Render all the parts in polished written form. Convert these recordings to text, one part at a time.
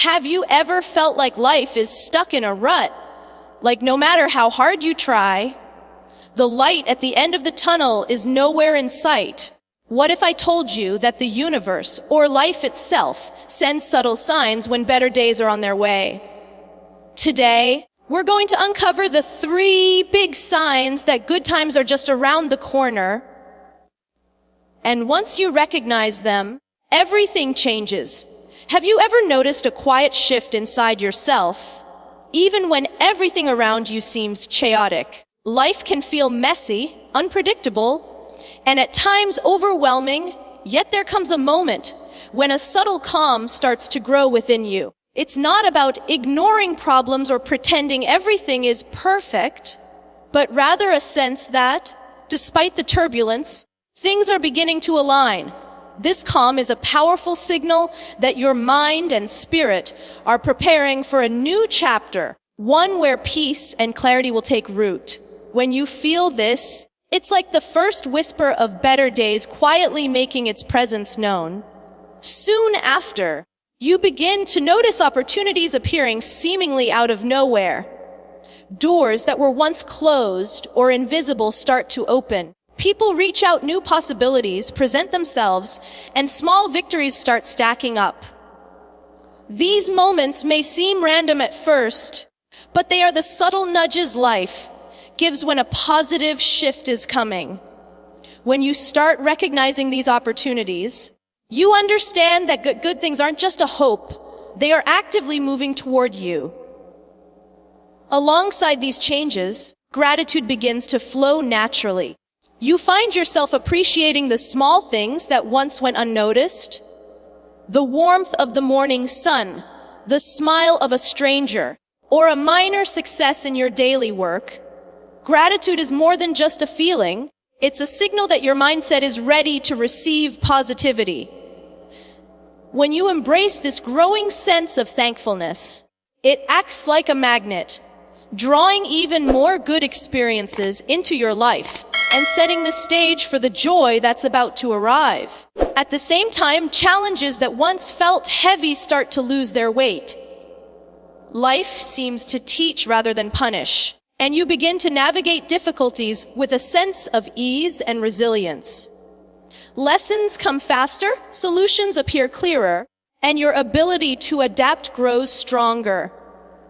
Have you ever felt like life is stuck in a rut? Like no matter how hard you try, the light at the end of the tunnel is nowhere in sight. What if I told you that the universe, or life itself, sends subtle signs when better days are on their way? Today, we're going to uncover the 3 big signs that good times are just around the corner. And once you recognize them, everything changes. Have you ever noticed a quiet shift inside yourself? Even when everything around you seems chaotic, life can feel messy, unpredictable, and at times overwhelming, yet there comes a moment when a subtle calm starts to grow within you. It's not about ignoring problems or pretending everything is perfect, but rather a sense that, despite the turbulence, things are beginning to align. This calm is a powerful signal that your mind and spirit are preparing for a new chapter, one where peace and clarity will take root. When you feel this, it's like the first whisper of better days quietly making its presence known. Soon after, you begin to notice opportunities appearing seemingly out of nowhere. Doors that were once closed or invisible start to open. People reach out, new possibilities present themselves, and small victories start stacking up. These moments may seem random at first, but they are the subtle nudges life gives when a positive shift is coming. When you start recognizing these opportunities, you understand that good things aren't just a hope, they are actively moving toward you. Alongside these changes, gratitude begins to flow naturally. You find yourself appreciating the small things that once went unnoticed. The warmth of the morning sun, the smile of a stranger, or a minor success in your daily work. Gratitude is more than just a feeling. It's a signal that your mindset is ready to receive positivity. When you embrace this growing sense of thankfulness, it acts like a magnet, drawing even more good experiences into your life and setting the stage for the joy that's about to arrive. At the same time, challenges that once felt heavy start to lose their weight. Life seems to teach rather than punish, and you begin to navigate difficulties with a sense of ease and resilience. Lessons come faster, solutions appear clearer, and your ability to adapt grows stronger.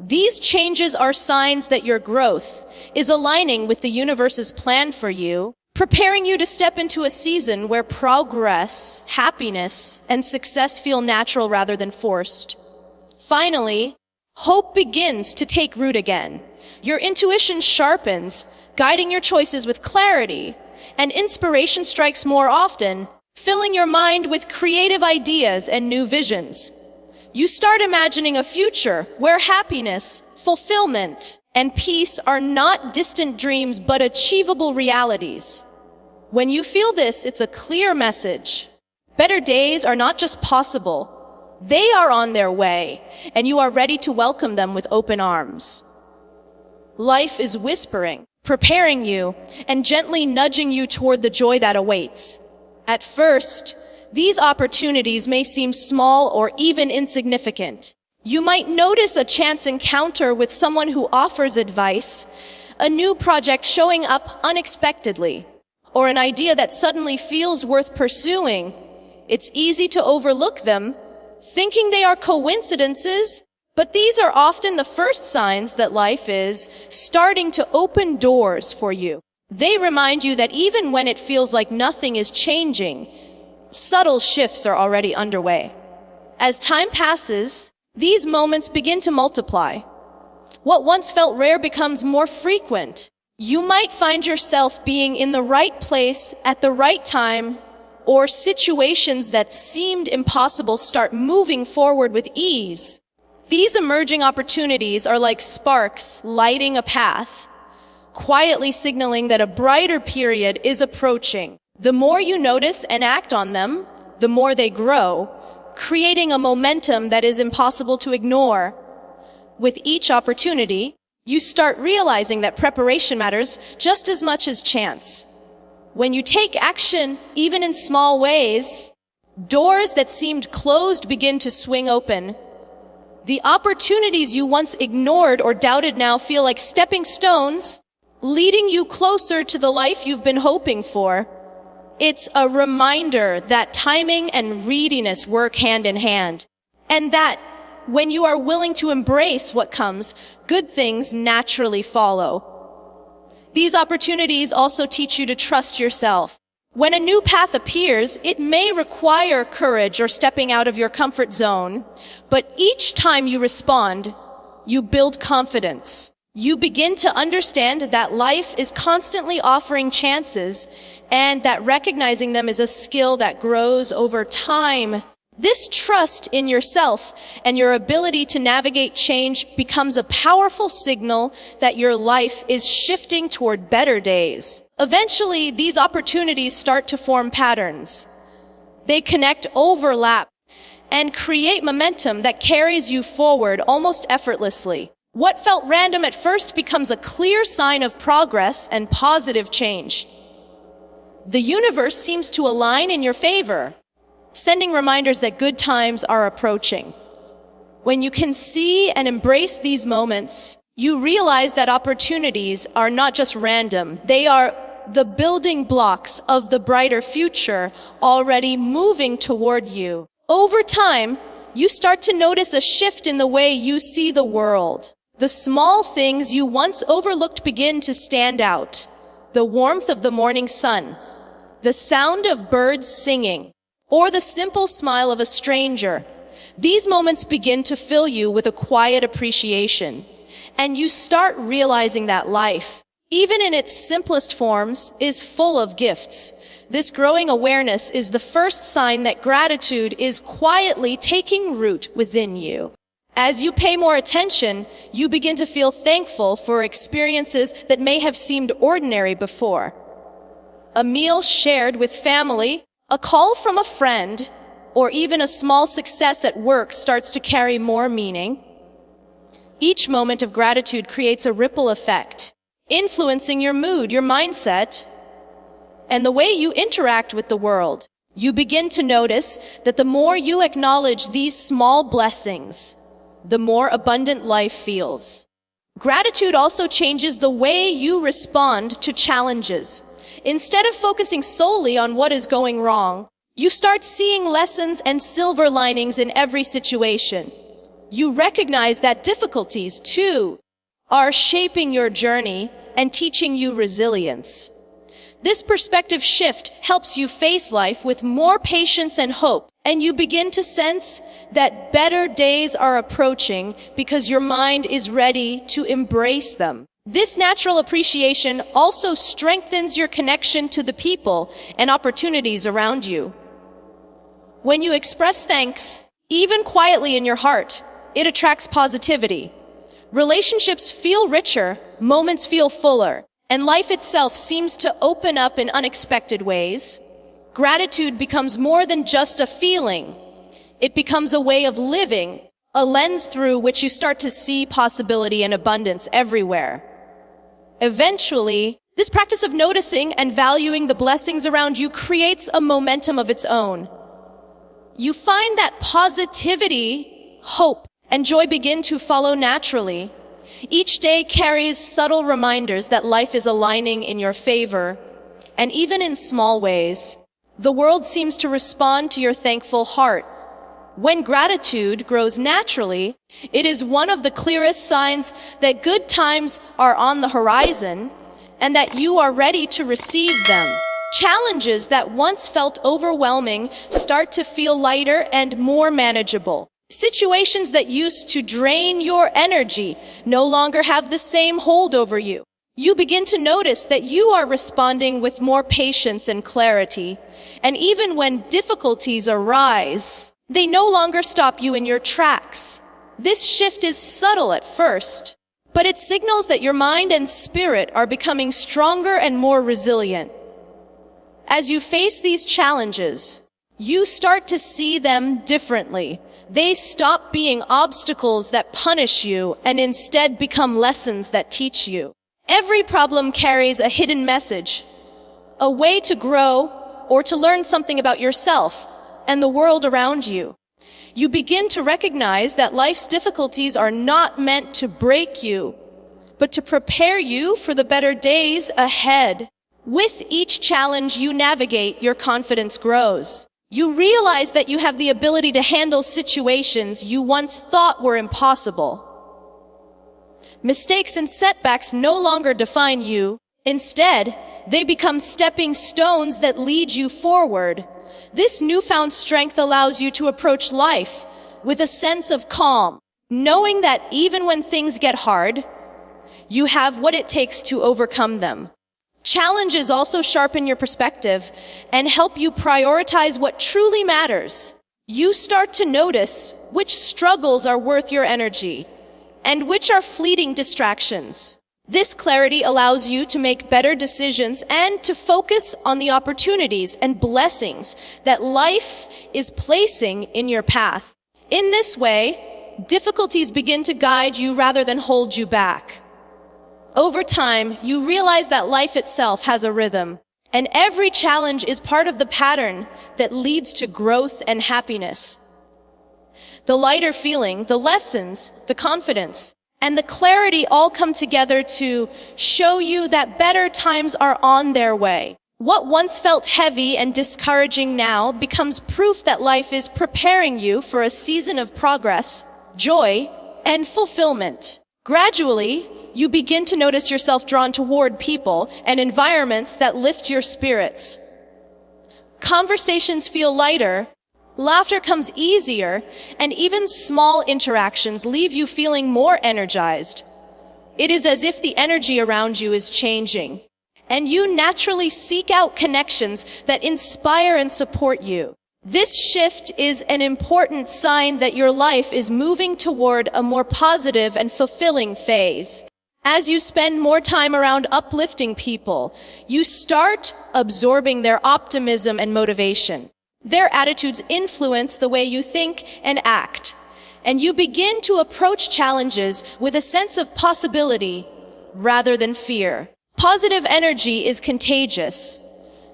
These changes are signs that your growth is aligning with the universe's plan for you, preparing you to step into a season where progress, happiness, and success feel natural rather than forced. Finally, hope begins to take root again. Your intuition sharpens, guiding your choices with clarity, and inspiration strikes more often, filling your mind with creative ideas and new visions. You start imagining a future where happiness, fulfillment, and peace are not distant dreams but achievable realities. When you feel this, it's a clear message. Better days are not just possible, they are on their way, and you are ready to welcome them with open arms. Life is whispering, preparing you, and gently nudging you toward the joy that awaits. At first, these opportunities may seem small or even insignificant. You might notice a chance encounter with someone who offers advice, a new project showing up unexpectedly, or an idea that suddenly feels worth pursuing. It's easy to overlook them, thinking they are coincidences, but these are often the first signs that life is starting to open doors for you. They remind you that even when it feels like nothing is changing, subtle shifts are already underway. As time passes, these moments begin to multiply. What once felt rare becomes more frequent. You might find yourself being in the right place at the right time, or situations that seemed impossible start moving forward with ease. These emerging opportunities are like sparks lighting a path, quietly signaling that a brighter period is approaching. The more you notice and act on them, the more they grow, creating a momentum that is impossible to ignore. With each opportunity, you start realizing that preparation matters just as much as chance. When you take action, even in small ways, doors that seemed closed begin to swing open. The opportunities you once ignored or doubted now feel like stepping stones, leading you closer to the life you've been hoping for. It's a reminder that timing and readiness work hand in hand, and that when you are willing to embrace what comes, good things naturally follow. These opportunities also teach you to trust yourself. When a new path appears, it may require courage or stepping out of your comfort zone, but each time you respond, you build confidence. You begin to understand that life is constantly offering chances and that recognizing them is a skill that grows over time. This trust in yourself and your ability to navigate change becomes a powerful signal that your life is shifting toward better days. Eventually, these opportunities start to form patterns. They connect, overlap, and create momentum that carries you forward almost effortlessly. What felt random at first becomes a clear sign of progress and positive change. The universe seems to align in your favor, sending reminders that good times are approaching. When you can see and embrace these moments, you realize that opportunities are not just random. They are the building blocks of the brighter future already moving toward you. Over time, you start to notice a shift in the way you see the world. The small things you once overlooked begin to stand out. The warmth of the morning sun, the sound of birds singing, or the simple smile of a stranger. These moments begin to fill you with a quiet appreciation, and you start realizing that life, even in its simplest forms, is full of gifts. This growing awareness is the first sign that gratitude is quietly taking root within you. As you pay more attention, you begin to feel thankful for experiences that may have seemed ordinary before. A meal shared with family, a call from a friend, or even a small success at work starts to carry more meaning. Each moment of gratitude creates a ripple effect, influencing your mood, your mindset, and the way you interact with the world. You begin to notice that the more you acknowledge these small blessings, the more abundant life feels. Gratitude also changes the way you respond to challenges. Instead of focusing solely on what is going wrong, you start seeing lessons and silver linings in every situation. You recognize that difficulties, too, are shaping your journey and teaching you resilience. This perspective shift helps you face life with more patience and hope, and you begin to sense that better days are approaching because your mind is ready to embrace them. This natural appreciation also strengthens your connection to the people and opportunities around you. When you express thanks, even quietly in your heart, it attracts positivity. Relationships feel richer, moments feel fuller, and life itself seems to open up in unexpected ways. Gratitude becomes more than just a feeling. It becomes a way of living, a lens through which you start to see possibility and abundance everywhere. Eventually, this practice of noticing and valuing the blessings around you creates a momentum of its own. You find that positivity, hope, and joy begin to follow naturally. Each day carries subtle reminders that life is aligning in your favor, and even in small ways, the world seems to respond to your thankful heart. When gratitude grows naturally, it is one of the clearest signs that good times are on the horizon and that you are ready to receive them. Challenges that once felt overwhelming start to feel lighter and more manageable. Situations that used to drain your energy no longer have the same hold over you. You begin to notice that you are responding with more patience and clarity, and even when difficulties arise, they no longer stop you in your tracks. This shift is subtle at first, but it signals that your mind and spirit are becoming stronger and more resilient. As you face these challenges, you start to see them differently. They stop being obstacles that punish you and instead become lessons that teach you. Every problem carries a hidden message, a way to grow or to learn something about yourself and the world around you. You begin to recognize that life's difficulties are not meant to break you, but to prepare you for the better days ahead. With each challenge you navigate, your confidence grows. You realize that you have the ability to handle situations you once thought were impossible. Mistakes and setbacks no longer define you. Instead, they become stepping stones that lead you forward. This newfound strength allows you to approach life with a sense of calm, knowing that even when things get hard, you have what it takes to overcome them. Challenges also sharpen your perspective and help you prioritize what truly matters. You start to notice which struggles are worth your energy and which are fleeting distractions. This clarity allows you to make better decisions and to focus on the opportunities and blessings that life is placing in your path. In this way, difficulties begin to guide you rather than hold you back. Over time, you realize that life itself has a rhythm, and every challenge is part of the pattern that leads to growth and happiness. The lighter feeling, the lessons, the confidence, and the clarity all come together to show you that better times are on their way. What once felt heavy and discouraging now becomes proof that life is preparing you for a season of progress, joy, and fulfillment. Gradually, you begin to notice yourself drawn toward people and environments that lift your spirits. Conversations feel lighter, laughter comes easier, and even small interactions leave you feeling more energized. It is as if the energy around you is changing, and you naturally seek out connections that inspire and support you. This shift is an important sign that your life is moving toward a more positive and fulfilling phase. As you spend more time around uplifting people, you start absorbing their optimism and motivation. Their attitudes influence the way you think and act, and you begin to approach challenges with a sense of possibility rather than fear. Positive energy is contagious,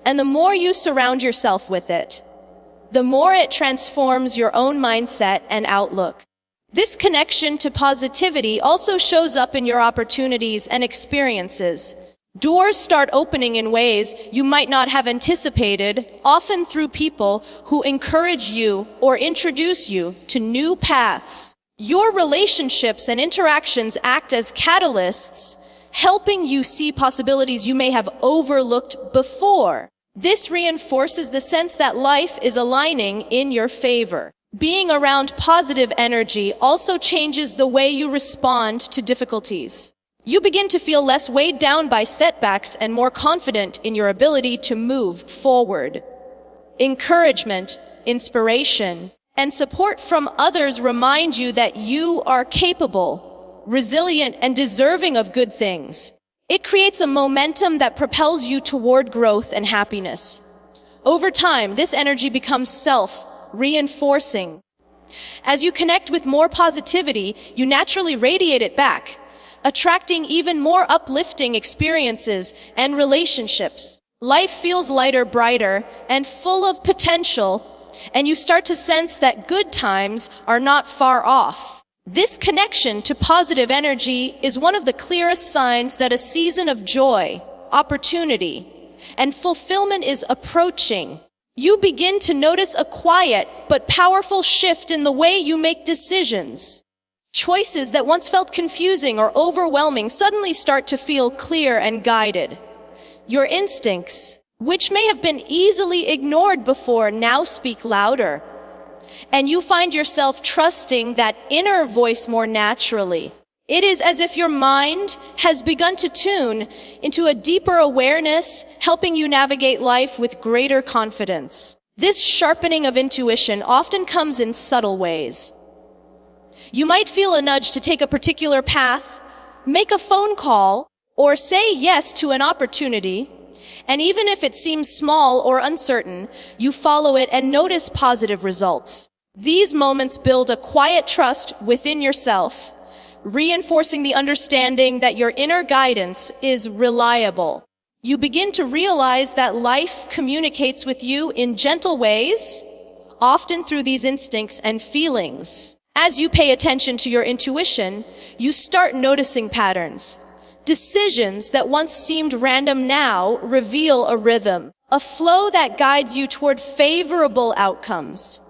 and the more you surround yourself with it, the more it transforms your own mindset and outlook. This connection to positivity also shows up in your opportunities and experiences. Doors start opening in ways you might not have anticipated, often through people who encourage you or introduce you to new paths. Your relationships and interactions act as catalysts, helping you see possibilities you may have overlooked before. This reinforces the sense that life is aligning in your favor. Being around positive energy also changes the way you respond to difficulties. You begin to feel less weighed down by setbacks and more confident in your ability to move forward. Encouragement, inspiration, and support from others remind you that you are capable, resilient, and deserving of good things. It creates a momentum that propels you toward growth and happiness. Over time, this energy becomes self-reinforcing. As you connect with more positivity, you naturally radiate it back, attracting even more uplifting experiences and relationships. Life feels lighter, brighter, and full of potential, and you start to sense that good times are not far off. This connection to positive energy is one of the clearest signs that a season of joy, opportunity, and fulfillment is approaching. You begin to notice a quiet but powerful shift in the way you make decisions. Choices that once felt confusing or overwhelming suddenly start to feel clear and guided. Your instincts, which may have been easily ignored before, now speak louder. And you find yourself trusting that inner voice more naturally. It is as if your mind has begun to tune into a deeper awareness, helping you navigate life with greater confidence. This sharpening of intuition often comes in subtle ways. You might feel a nudge to take a particular path, make a phone call, or say yes to an opportunity. And even if it seems small or uncertain, you follow it and notice positive results. These moments build a quiet trust within yourself, reinforcing the understanding that your inner guidance is reliable. You begin to realize that life communicates with you in gentle ways, often through these instincts and feelings. As you pay attention to your intuition, you start noticing patterns. Decisions that once seemed random now reveal a rhythm, a flow that guides you toward favorable outcomes.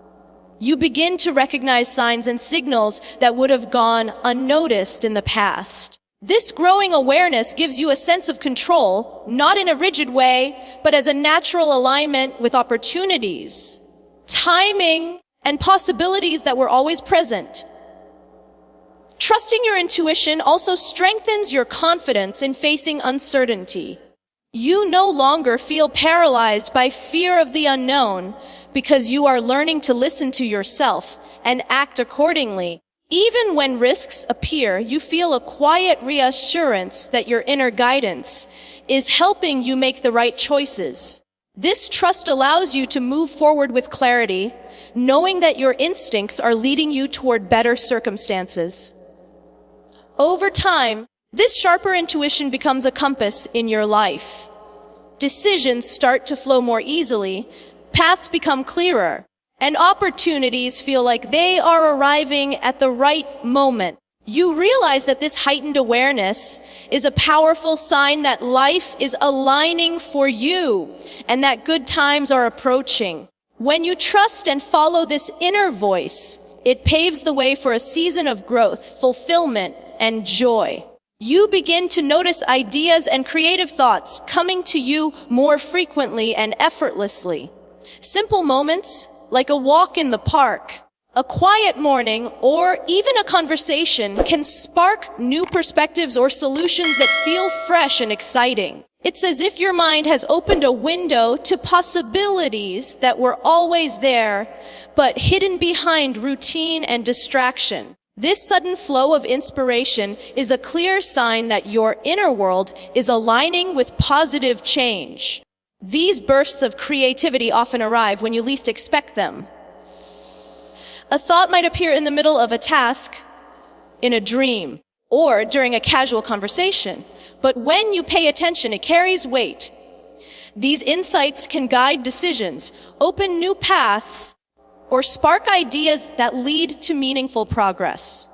You begin to recognize signs and signals that would have gone unnoticed in the past. This growing awareness gives you a sense of control, not in a rigid way, but as a natural alignment with opportunities, timing, and possibilities that were always present. Trusting your intuition also strengthens your confidence in facing uncertainty. You no longer feel paralyzed by fear of the unknown because you are learning to listen to yourself and act accordingly. Even when risks appear, you feel a quiet reassurance that your inner guidance is helping you make the right choices. This trust allows you to move forward with clarity, knowing that your instincts are leading you toward better circumstances. Over time, this sharper intuition becomes a compass in your life. Decisions start to flow more easily, paths become clearer, and opportunities feel like they are arriving at the right moment. You realize that this heightened awareness is a powerful sign that life is aligning for you and that good times are approaching. When you trust and follow this inner voice, it paves the way for a season of growth, fulfillment, and joy. You begin to notice ideas and creative thoughts coming to you more frequently and effortlessly. Simple moments, like a walk in the park, a quiet morning, or even a conversation can spark new perspectives or solutions that feel fresh and exciting. It's as if your mind has opened a window to possibilities that were always there, but hidden behind routine and distraction. This sudden flow of inspiration is a clear sign that your inner world is aligning with positive change. These bursts of creativity often arrive when you least expect them. A thought might appear in the middle of a task, in a dream, or during a casual conversation. But when you pay attention, it carries weight. These insights can guide decisions, open new paths, or spark ideas that lead to meaningful progress.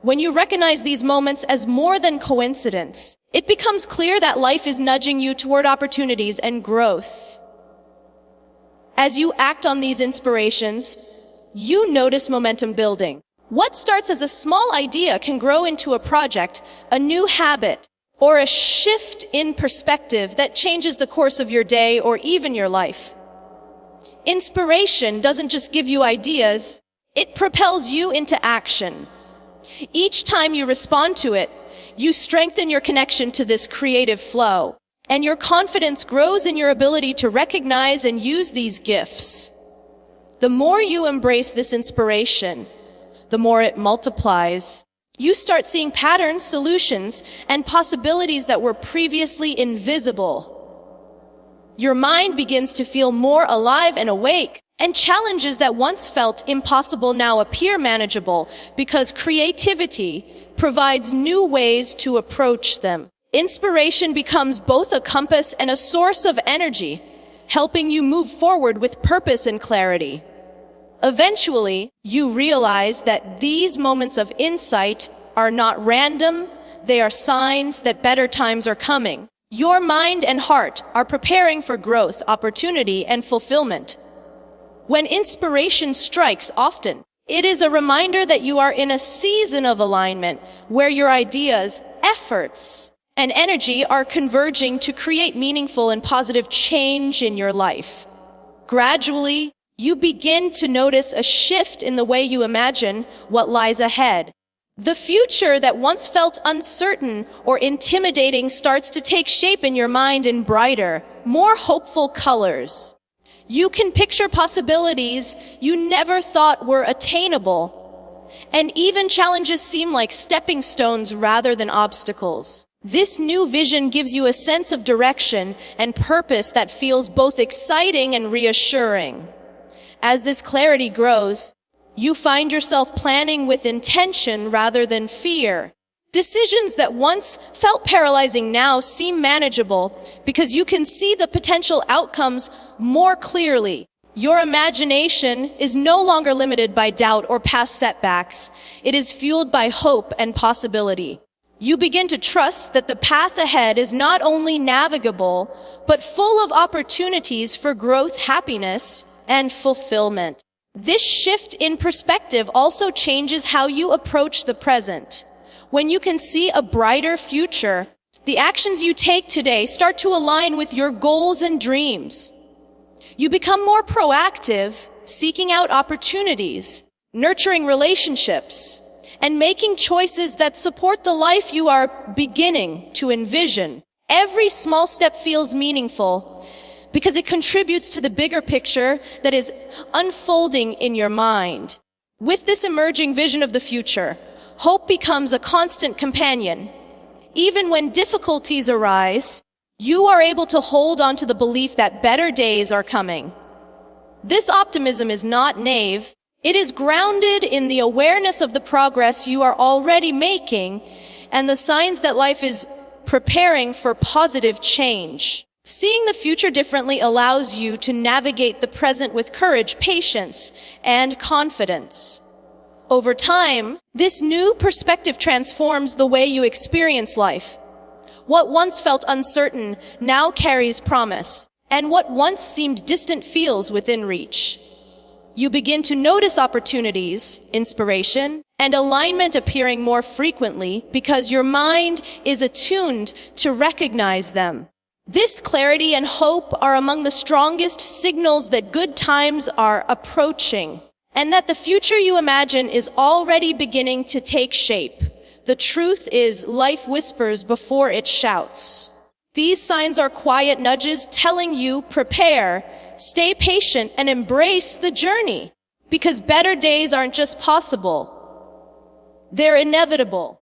When you recognize these moments as more than coincidence, it becomes clear that life is nudging you toward opportunities and growth. As you act on these inspirations, you notice momentum building. What starts as a small idea can grow into a project, a new habit, or a shift in perspective that changes the course of your day or even your life. Inspiration doesn't just give you ideas, it propels you into action. Each time you respond to it, you strengthen your connection to this creative flow, and your confidence grows in your ability to recognize and use these gifts. The more you embrace this inspiration, the more it multiplies. You start seeing patterns, solutions, and possibilities that were previously invisible. Your mind begins to feel more alive and awake, and challenges that once felt impossible now appear manageable because creativity provides new ways to approach them. Inspiration becomes both a compass and a source of energy, helping you move forward with purpose and clarity. Eventually, you realize that these moments of insight are not random, they are signs that better times are coming. Your mind and heart are preparing for growth, opportunity, and fulfillment. When inspiration strikes often, it is a reminder that you are in a season of alignment where your ideas, efforts, and energy are converging to create meaningful and positive change in your life. Gradually, you begin to notice a shift in the way you imagine what lies ahead. The future that once felt uncertain or intimidating starts to take shape in your mind in brighter, more hopeful colors. You can picture possibilities you never thought were attainable, and even challenges seem like stepping stones rather than obstacles. This new vision gives you a sense of direction and purpose that feels both exciting and reassuring. As this clarity grows, you find yourself planning with intention rather than fear. Decisions that once felt paralyzing now seem manageable because you can see the potential outcomes more clearly. Your imagination is no longer limited by doubt or past setbacks. It is fueled by hope and possibility. You begin to trust that the path ahead is not only navigable, but full of opportunities for growth, happiness, and fulfillment. This shift in perspective also changes how you approach the present. When you can see a brighter future, the actions you take today start to align with your goals and dreams. You become more proactive, seeking out opportunities, nurturing relationships, and making choices that support the life you are beginning to envision. Every small step feels meaningful because it contributes to the bigger picture that is unfolding in your mind. With this emerging vision of the future, hope becomes a constant companion. Even when difficulties arise, you are able to hold on to the belief that better days are coming. This optimism is not naive. It is grounded in the awareness of the progress you are already making and the signs that life is preparing for positive change. Seeing the future differently allows you to navigate the present with courage, patience, and confidence. Over time, this new perspective transforms the way you experience life. What once felt uncertain now carries promise, and what once seemed distant feels within reach. You begin to notice opportunities, inspiration, and alignment appearing more frequently because your mind is attuned to recognize them. This clarity and hope are among the strongest signals that good times are approaching, and that the future you imagine is already beginning to take shape. The truth is, life whispers before it shouts. These signs are quiet nudges telling you, prepare, stay patient, and embrace the journey. Because better days aren't just possible, they're inevitable.